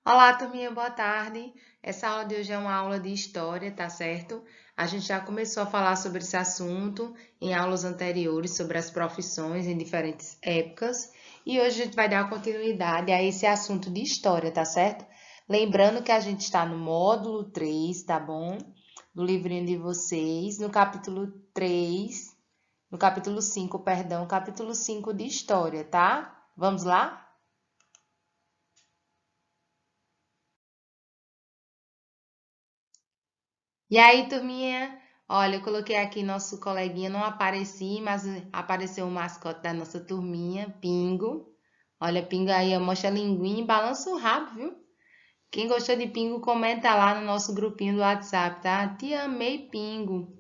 Olá, turminha, boa tarde. Essa aula de hoje é uma aula de história, tá certo? A gente já começou a falar sobre esse assunto em aulas anteriores, sobre as profissões em diferentes épocas, e hoje a gente vai dar continuidade a esse assunto de história, tá certo? Lembrando que a gente está no módulo 3, tá bom? Do livrinho de vocês, no capítulo 3, no capítulo 5, perdão, capítulo 5 de história, tá? Vamos lá? E aí, turminha? Olha, eu coloquei aqui nosso coleguinha, não apareci, mas apareceu o mascote da nossa turminha, Pingo. Olha, Pingo aí, ó, mostra a linguinha e balança o rabo, viu? Quem gostou de Pingo, comenta lá no nosso grupinho do WhatsApp, tá? Tia, amei Pingo.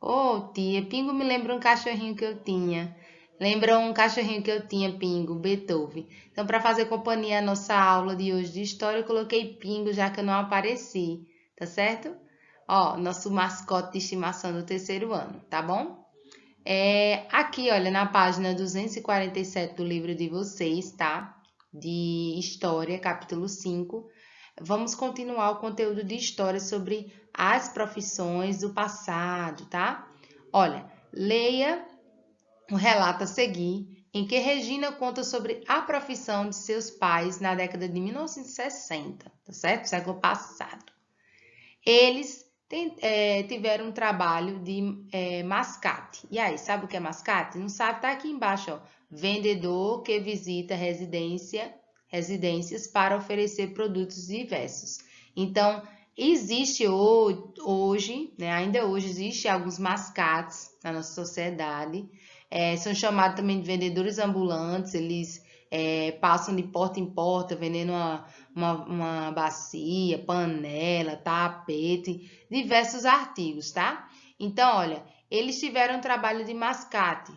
Ô, tia, Pingo me lembra um cachorrinho que eu tinha. Lembra um cachorrinho que eu tinha, Pingo, Beethoven. Então, para fazer companhia à nossa aula de hoje de história, eu coloquei Pingo, já que eu não apareci, tá certo? Ó, nosso mascote de estimação do terceiro ano, tá bom? Aqui, olha, na página 247 do livro de vocês, tá? De História, capítulo 5. Vamos continuar o conteúdo de história sobre as profissões do passado, tá? Olha, leia o relato a seguir, em que Regina conta sobre a profissão de seus pais na década de 1960, tá certo? Século passado. Eles tiveram um trabalho de mascate. E aí, sabe o que é mascate? Não sabe? Tá aqui embaixo, ó. Vendedor que visita residências para oferecer produtos diversos. Então, existe hoje, né, ainda hoje, existe alguns mascates na nossa sociedade. São chamados também de vendedores ambulantes, eles passam de porta em porta vendendo uma bacia, panela, tapete, diversos artigos, tá? Então, olha, eles tiveram um trabalho de mascate,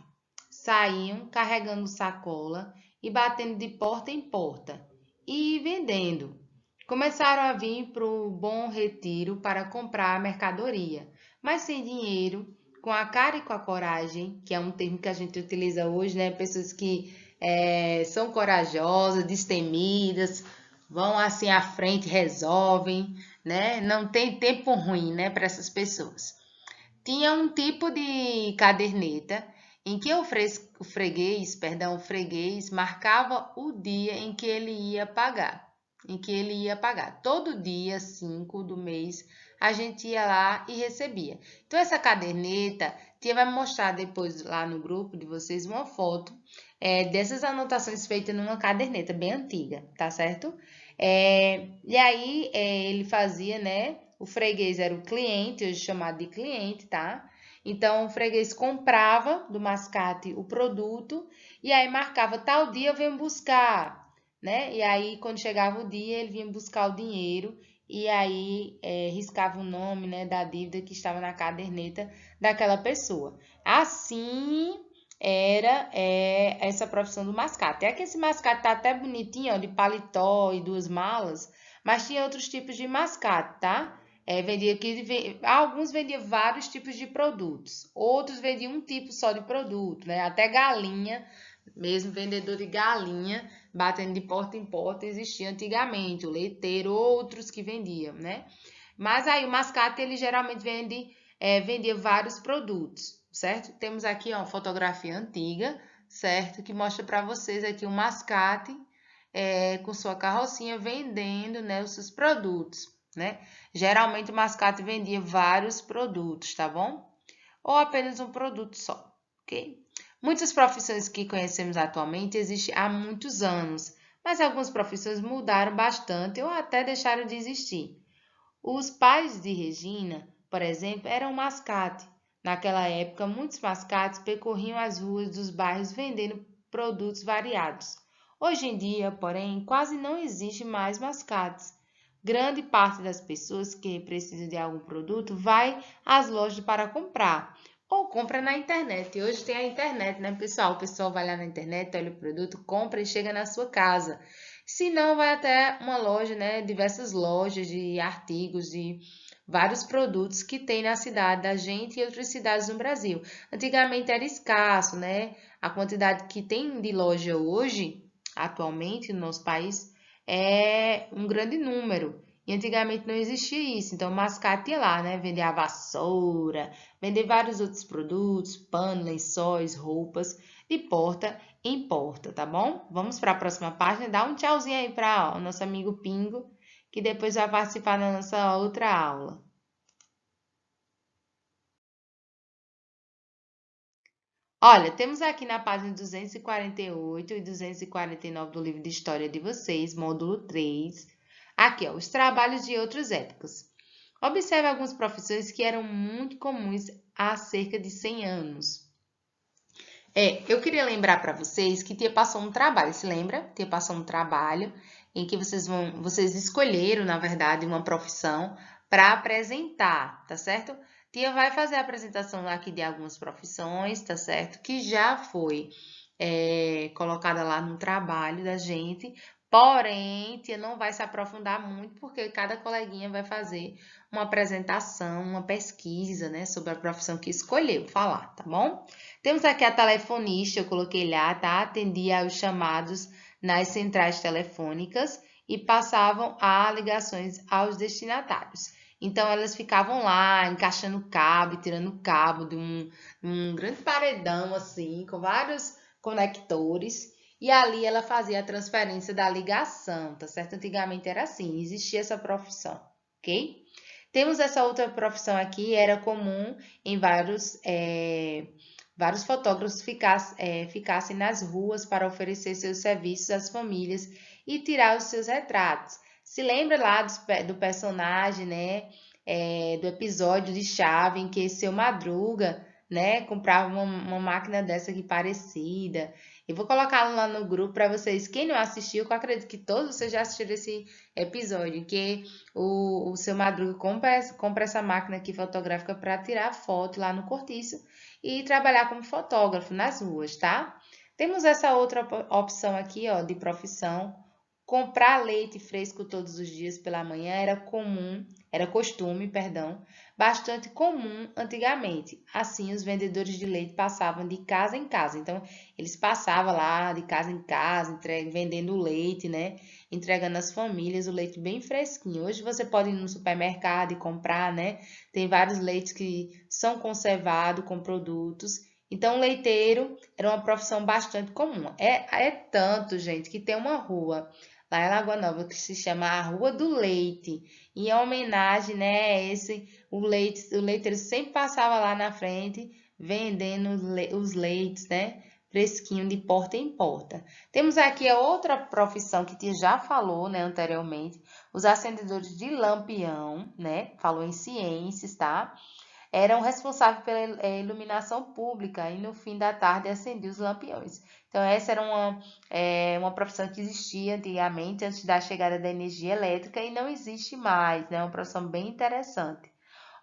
saíam carregando sacola e batendo de porta em porta e vendendo. Começaram a vir para o Bom Retiro para comprar a mercadoria, mas sem dinheiro, com a cara e com a coragem, que é um termo que a gente utiliza hoje, né? Pessoas que são corajosas, destemidas, vão assim à frente, resolvem, né? Não tem tempo ruim, né, para essas pessoas. Tinha um tipo de caderneta em que o freguês marcava o dia em que ele ia pagar. Todo dia 5 do mês a gente ia lá e recebia. Então essa caderneta, tia vai mostrar depois lá no grupo de vocês uma foto dessas anotações feitas numa caderneta bem antiga, tá certo? E aí ele fazia, né? O freguês era o cliente, hoje chamado de cliente, tá? Então o freguês comprava do mascate o produto e aí marcava tal dia eu venho buscar, né? E aí quando chegava o dia ele vinha buscar o dinheiro e aí riscava o nome, né, da dívida que estava na caderneta daquela pessoa. Assim era essa profissão do mascate. É que esse mascate tá até bonitinho, ó, de paletó e duas malas, mas tinha outros tipos de mascate, tá? Alguns vendiam vários tipos de produtos, outros vendiam um tipo só de produto, né? Até galinha, mesmo vendedor de galinha, batendo de porta em porta, existia antigamente, o leiteiro, outros que vendiam, né? Mas aí o mascate ele geralmente vendia vários produtos, certo? Temos aqui ó, uma fotografia antiga, certo? Que mostra para vocês aqui o mascate com sua carrocinha vendendo, né, os seus produtos, né? Geralmente o mascate vendia vários produtos, tá bom? Ou apenas um produto só, ok? Muitas profissões que conhecemos atualmente existem há muitos anos, mas algumas profissões mudaram bastante ou até deixaram de existir. Os pais de Regina, por exemplo, eram mascate. Naquela época, muitos mascates percorriam as ruas dos bairros vendendo produtos variados. Hoje em dia, porém, quase não existe mais mascates. Grande parte das pessoas que precisam de algum produto vai às lojas para comprar ou compra na internet. E hoje tem a internet, né, pessoal? O pessoal vai lá na internet, olha o produto, compra e chega na sua casa. Se não, vai até uma loja, né? Diversas lojas de artigos, de vários produtos que tem na cidade da gente e outras cidades no Brasil. Antigamente era escasso, né? A quantidade que tem de loja hoje, atualmente no nosso país, um grande número. E antigamente não existia isso. Então, o mascate ia lá, né? Vender a vassoura, vender vários outros produtos, pano, lençóis, roupas, de porta em porta, tá bom? Vamos para a próxima página. Dá um tchauzinho aí para o nosso amigo Pingo, que depois vai participar da nossa outra aula. Olha, temos aqui na página 248 e 249 do livro de História de vocês, módulo 3. Aqui, ó, os trabalhos de outras épocas. Observe algumas profissões que eram muito comuns há cerca de 100 anos. Eu queria lembrar para vocês que Tia passou um trabalho, se lembra? Tia passou um trabalho em que vocês escolheram, na verdade, uma profissão para apresentar, tá certo? Tia vai fazer a apresentação aqui de algumas profissões, tá certo? Que já foi colocada lá no trabalho da gente, porém, tia não vai se aprofundar muito, porque cada coleguinha vai fazer uma apresentação, uma pesquisa, né, sobre a profissão que escolheu falar, tá bom? Temos aqui a telefonista, eu coloquei lá, tá? Atendia aos chamados nas centrais telefônicas e passavam a ligações aos destinatários. Então, elas ficavam lá encaixando cabo e tirando cabo de um grande paredão, assim, com vários conectores. E ali ela fazia a transferência da ligação, tá certo? Antigamente era assim, existia essa profissão, ok? Temos essa outra profissão aqui, era comum em vários fotógrafos ficassem nas ruas para oferecer seus serviços às famílias e tirar os seus retratos. Se lembra lá do personagem, né? Do episódio de Chave em que Seu Madruga, né, comprava uma máquina dessa aqui parecida. Eu vou colocar lá no grupo para vocês. Quem não assistiu, eu acredito que todos vocês já assistiram esse episódio, em que o Seu Madruga compra essa máquina aqui fotográfica para tirar foto lá no cortiço e trabalhar como fotógrafo nas ruas, tá? Temos essa outra opção aqui, ó, de profissão. Comprar leite fresco todos os dias pela manhã era costume, perdão, bastante comum antigamente. Assim, os vendedores de leite passavam de casa em casa. Então, eles passavam lá de casa em casa, vendendo leite, né? Entregando às famílias o leite bem fresquinho. Hoje você pode ir no supermercado e comprar, né? Tem vários leites que são conservados com produtos. Então, leiteiro era uma profissão bastante comum. É tanto, gente, que tem uma rua lá em Lagoa Nova que se chama a Rua do Leite. E em homenagem, né, o leiteiro sempre passava lá na frente vendendo os leites, né, fresquinho de porta em porta. Temos aqui a outra profissão que tu já falou, né, anteriormente, os acendedores de lampião, né, falou em ciências, tá? Eram responsáveis pela iluminação pública e no fim da tarde acendiam os lampiões. Então, essa era uma profissão que existia antigamente, antes da chegada da energia elétrica, e não existe mais, né? Uma profissão bem interessante.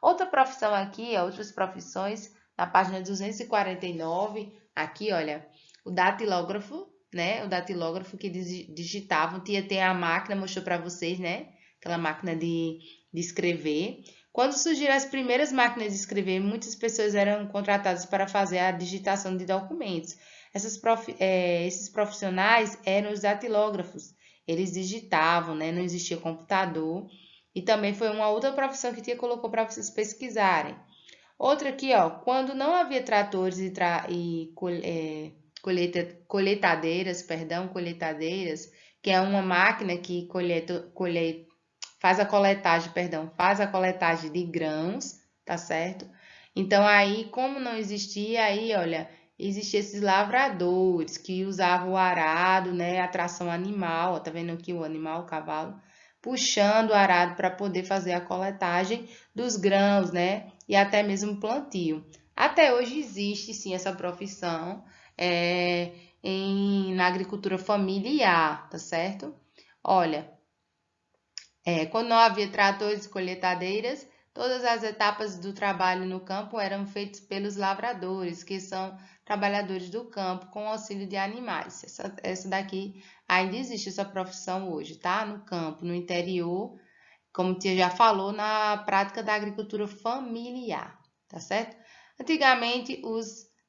Outra profissão aqui, outras profissões, na página 249, aqui, olha, o datilógrafo, né? O datilógrafo que digitavam, tem a máquina, mostrou para vocês, né? Aquela máquina de escrever. Quando surgiram as primeiras máquinas de escrever, muitas pessoas eram contratadas para fazer a digitação de documentos. Esses profissionais eram os datilógrafos. Eles digitavam, né? Não existia computador. E também foi uma outra profissão que Tia colocou para vocês pesquisarem. Outra aqui, ó, quando não havia tratores colheitadeiras, que é uma máquina que faz a coletagem de grãos, tá certo? Então aí, como não existia, aí, olha, existiam esses lavradores que usavam o arado, né, a tração animal, ó, tá vendo aqui o animal, o cavalo, puxando o arado para poder fazer a coletagem dos grãos, né, e até mesmo plantio. Até hoje existe sim essa profissão na agricultura familiar, tá certo? Olha, quando não havia tratores e colheitadeiras, todas as etapas do trabalho no campo eram feitas pelos lavradores, que são trabalhadores do campo com auxílio de animais. Essa daqui ainda existe essa profissão hoje, tá? No campo, no interior, como tia já falou, na prática da agricultura familiar, tá certo? Antigamente,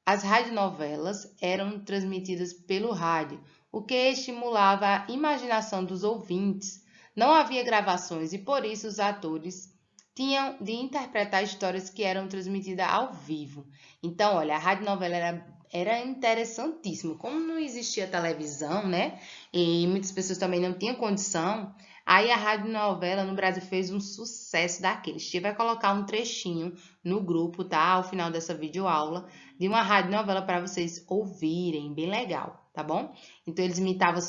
as radionovelas eram transmitidas pelo rádio. o que estimulava a imaginação dos ouvintes. Não havia gravações e por isso os atores tinham de interpretar histórias que eram transmitidas ao vivo. Então, olha, a radionovela era interessantíssimo. Como não existia televisão, né? E muitas pessoas também não tinham condição. Aí a radionovela no Brasil fez um sucesso daqueles. A gente vai colocar um trechinho no grupo, tá? Ao final dessa videoaula, de uma radionovela para vocês ouvirem, bem legal, tá bom? Então eles imitavam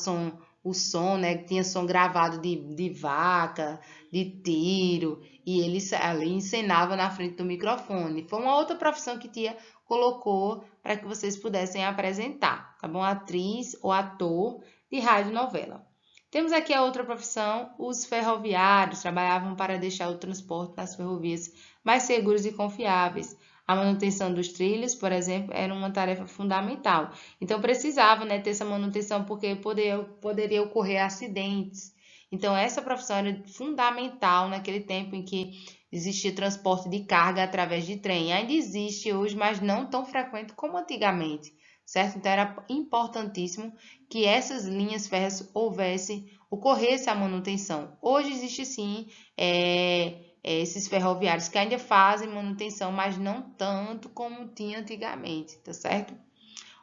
o som, né? Tinha som gravado de vaca, de tiro, e eles ali encenavam na frente do microfone. Foi uma outra profissão que Tia colocou para que vocês pudessem apresentar, tá bom? Atriz ou ator de radionovela. Temos aqui a outra profissão, os ferroviários trabalhavam para deixar o transporte nas ferrovias mais seguros e confiáveis. A manutenção dos trilhos, por exemplo, era uma tarefa fundamental. Então, precisava, né, ter essa manutenção porque poderia ocorrer acidentes. Então, essa profissão era fundamental naquele tempo em que existia transporte de carga através de trem. Ainda existe hoje, mas não tão frequente como antigamente, certo? Então, era importantíssimo que essas linhas férreas ocorresse a manutenção. Hoje existe sim esses ferroviários que ainda fazem manutenção, mas não tanto como tinha antigamente, tá certo?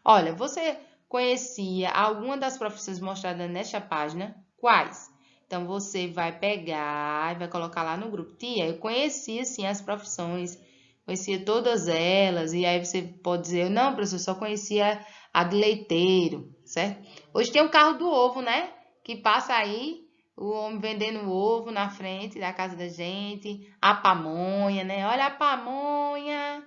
Olha, você conhecia alguma das profissões mostradas nesta página? Quais? Então, você vai pegar e vai colocar lá no grupo. Tia, eu conhecia sim as profissões, conhecia todas elas, e aí você pode dizer, não, professor, só conhecia a de leiteiro, certo? Hoje tem o carro do ovo, né? Que passa aí, o homem vendendo ovo na frente da casa da gente, a pamonha, né? Olha a pamonha,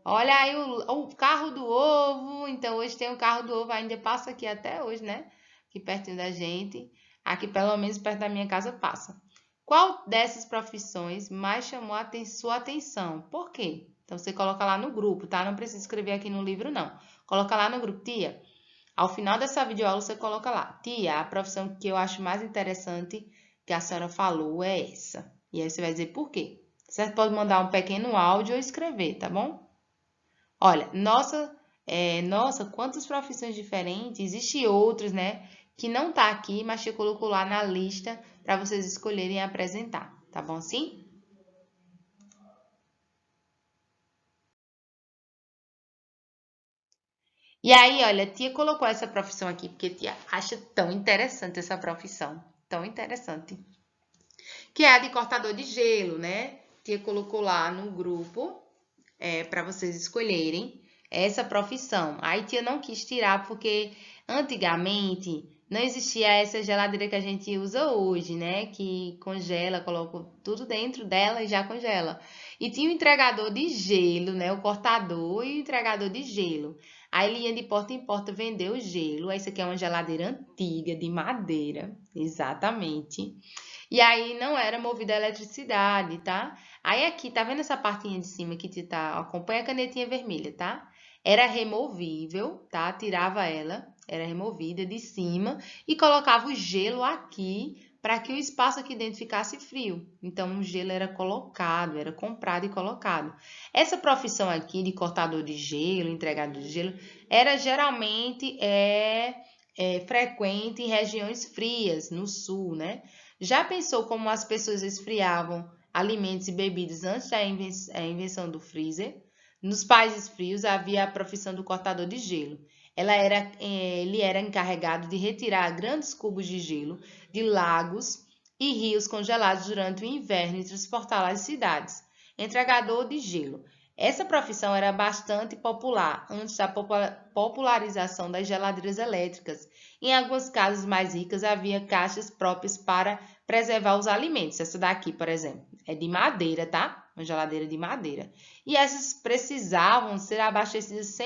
olha aí o carro do ovo. Então, hoje tem o carro do ovo, ainda passa aqui até hoje, né? Aqui pertinho da gente. Aqui, pelo menos, perto da minha casa, passa. Qual dessas profissões mais chamou a sua atenção? Por quê? Então, você coloca lá no grupo, tá? Não precisa escrever aqui no livro, não. Coloca lá no grupo. Tia, ao final dessa videoaula, você coloca lá. Tia, a profissão que eu acho mais interessante que a senhora falou é essa. E aí você vai dizer por quê. Você pode mandar um pequeno áudio ou escrever, tá bom? Olha, nossa, quantas profissões diferentes. Existem outras, né? Que não tá aqui, mas eu coloco lá na lista para vocês escolherem apresentar. Tá bom assim? E aí, olha, tia colocou essa profissão aqui porque tia acha tão interessante essa profissão. Tão interessante. Que é a de cortador de gelo, né? Tia colocou lá no grupo para vocês escolherem essa profissão. Aí tia não quis tirar porque antigamente não existia essa geladeira que a gente usa hoje, né? Que congela, coloca tudo dentro dela e já congela. E tinha o entregador de gelo, né? O cortador e o entregador de gelo. Aí ele ia de porta em porta vender o gelo. Essa aqui é uma geladeira antiga, de madeira, exatamente. E aí não era movida a eletricidade, tá? Aí aqui, tá vendo essa partinha de cima que tá, acompanha a canetinha vermelha, tá? Era removível, tá? Tirava ela, era removida de cima e colocava o gelo aqui para que o espaço aqui dentro ficasse frio. Então, o gelo era colocado, era comprado e colocado. Essa profissão aqui de cortador de gelo, entregador de gelo, era geralmente frequente em regiões frias, no sul, né? Já pensou como as pessoas esfriavam alimentos e bebidas antes da invenção do freezer? Nos países frios havia a profissão do cortador de gelo. Ele era encarregado de retirar grandes cubos de gelo de lagos e rios congelados durante o inverno e transportá-los às cidades. Entregador de gelo. Essa profissão era bastante popular antes da popularização das geladeiras elétricas. Em algumas casas mais ricas havia caixas próprias para preservar os alimentos. Essa daqui, por exemplo, é de madeira, tá? Uma geladeira de madeira. E essas precisavam ser abastecidas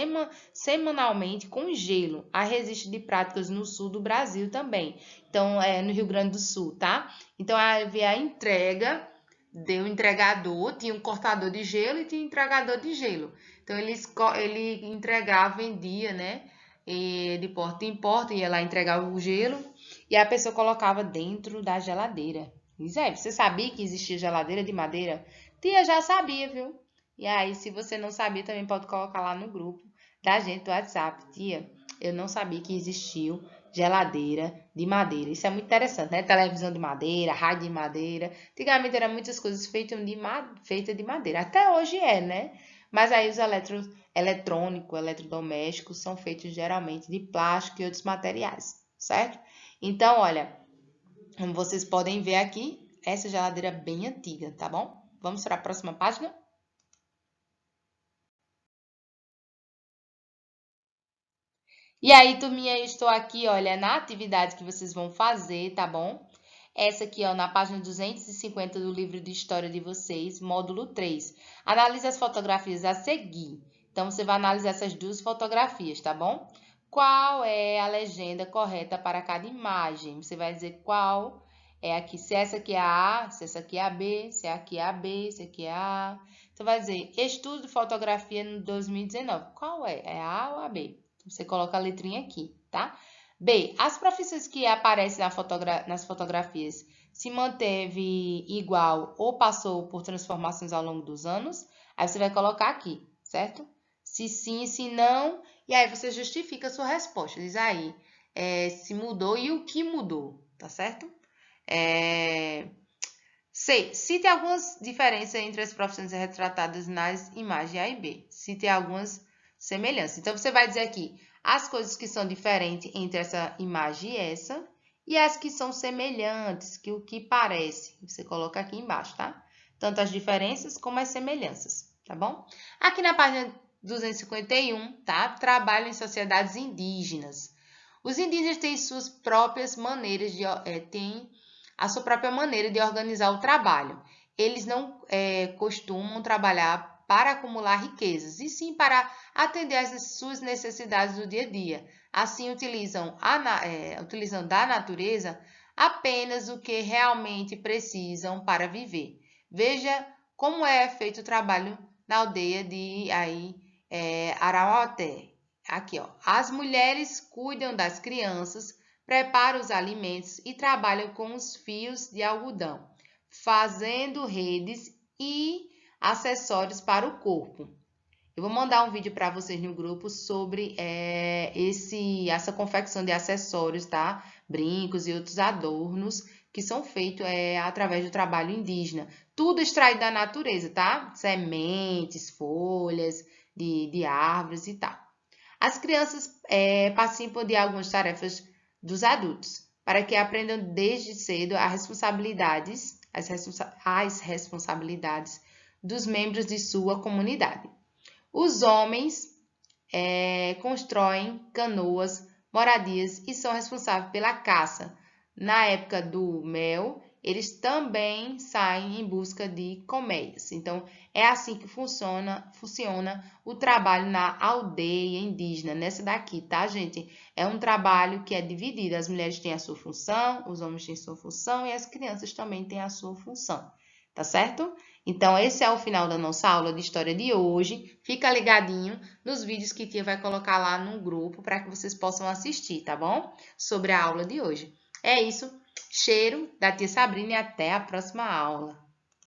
semanalmente com gelo. Há registro de práticas no sul do Brasil também. Então, no Rio Grande do Sul, tá? Então, havia a entrega. Deu entregador, tinha um cortador de gelo e tinha um entregador de gelo. Então, ele entregava, vendia, né? De porta em porta, ia lá entregar o gelo e a pessoa colocava dentro da geladeira. Zé, você sabia que existia geladeira de madeira? Tia, já sabia, viu? E aí, se você não sabia, também pode colocar lá no grupo da gente do WhatsApp. Tia, eu não sabia que existiam geladeira de madeira. Isso é muito interessante, né? Televisão de madeira, rádio de madeira. Antigamente eram muitas coisas feitas de madeira. Até hoje é, né? Mas aí os eletrônicos, eletrodomésticos são feitos geralmente de plástico e outros materiais, certo? Então, olha, como vocês podem ver aqui, essa geladeira é bem antiga, tá bom? Vamos para a próxima página? E aí, turminha, eu estou aqui, olha, na atividade que vocês vão fazer, tá bom? Essa aqui, ó, na página 250 do livro de história de vocês, módulo 3. Analise as fotografias a seguir. Então, você vai analisar essas duas fotografias, tá bom? Qual é a legenda correta para cada imagem? Você vai dizer qual é aqui, se essa aqui é a A, se essa aqui é a B, se aqui é a B, se aqui é a A. Então, vai dizer, estudo de fotografia no 2019. Qual é? É a A ou a B? Você coloca a letrinha aqui, tá? B. As profissões que aparecem nas fotografias se manteve igual ou passou por transformações ao longo dos anos? Aí você vai colocar aqui, certo? Se sim, se não, e aí você justifica a sua resposta. Diz aí se mudou e o que mudou, tá certo? C. Cite algumas diferenças entre as profissões retratadas nas imagens A e B. Cite algumas semelhanças. Então, você vai dizer aqui as coisas que são diferentes entre essa imagem e as que são semelhantes, que o que parece. Você coloca aqui embaixo, tá? Tanto as diferenças como as semelhanças, tá bom? Aqui na página 251, tá? Trabalho em sociedades indígenas. Os indígenas têm suas próprias maneiras têm a sua própria maneira de organizar o trabalho. Eles não costumam trabalhar para acumular riquezas, e sim para atender às suas necessidades do dia a dia. Assim, utilizam da natureza apenas o que realmente precisam para viver. Veja como é feito o trabalho na aldeia de Arauaté. Aqui, ó. As mulheres cuidam das crianças, prepara os alimentos e trabalha com os fios de algodão, fazendo redes e acessórios para o corpo. Eu vou mandar um vídeo para vocês no grupo sobre essa confecção de acessórios, tá? Brincos e outros adornos que são feitos através do trabalho indígena. Tudo extraído da natureza, tá? Sementes, folhas de árvores e tal. As crianças participam de algumas tarefas dos adultos, para que aprendam desde cedo as responsabilidades dos membros de sua comunidade. Os homens constroem canoas, moradias e são responsáveis pela caça. Na época do mel, eles também saem em busca de colmeias. Então, é assim que funciona o trabalho na aldeia indígena, nessa daqui, tá, gente? É um trabalho que é dividido. As mulheres têm a sua função, os homens têm a sua função e as crianças também têm a sua função, tá certo? Então, esse é o final da nossa aula de história de hoje. Fica ligadinho nos vídeos que a tia vai colocar lá no grupo para que vocês possam assistir, tá bom? Sobre a aula de hoje. É isso. Cheiro da tia Sabrina e até a próxima aula.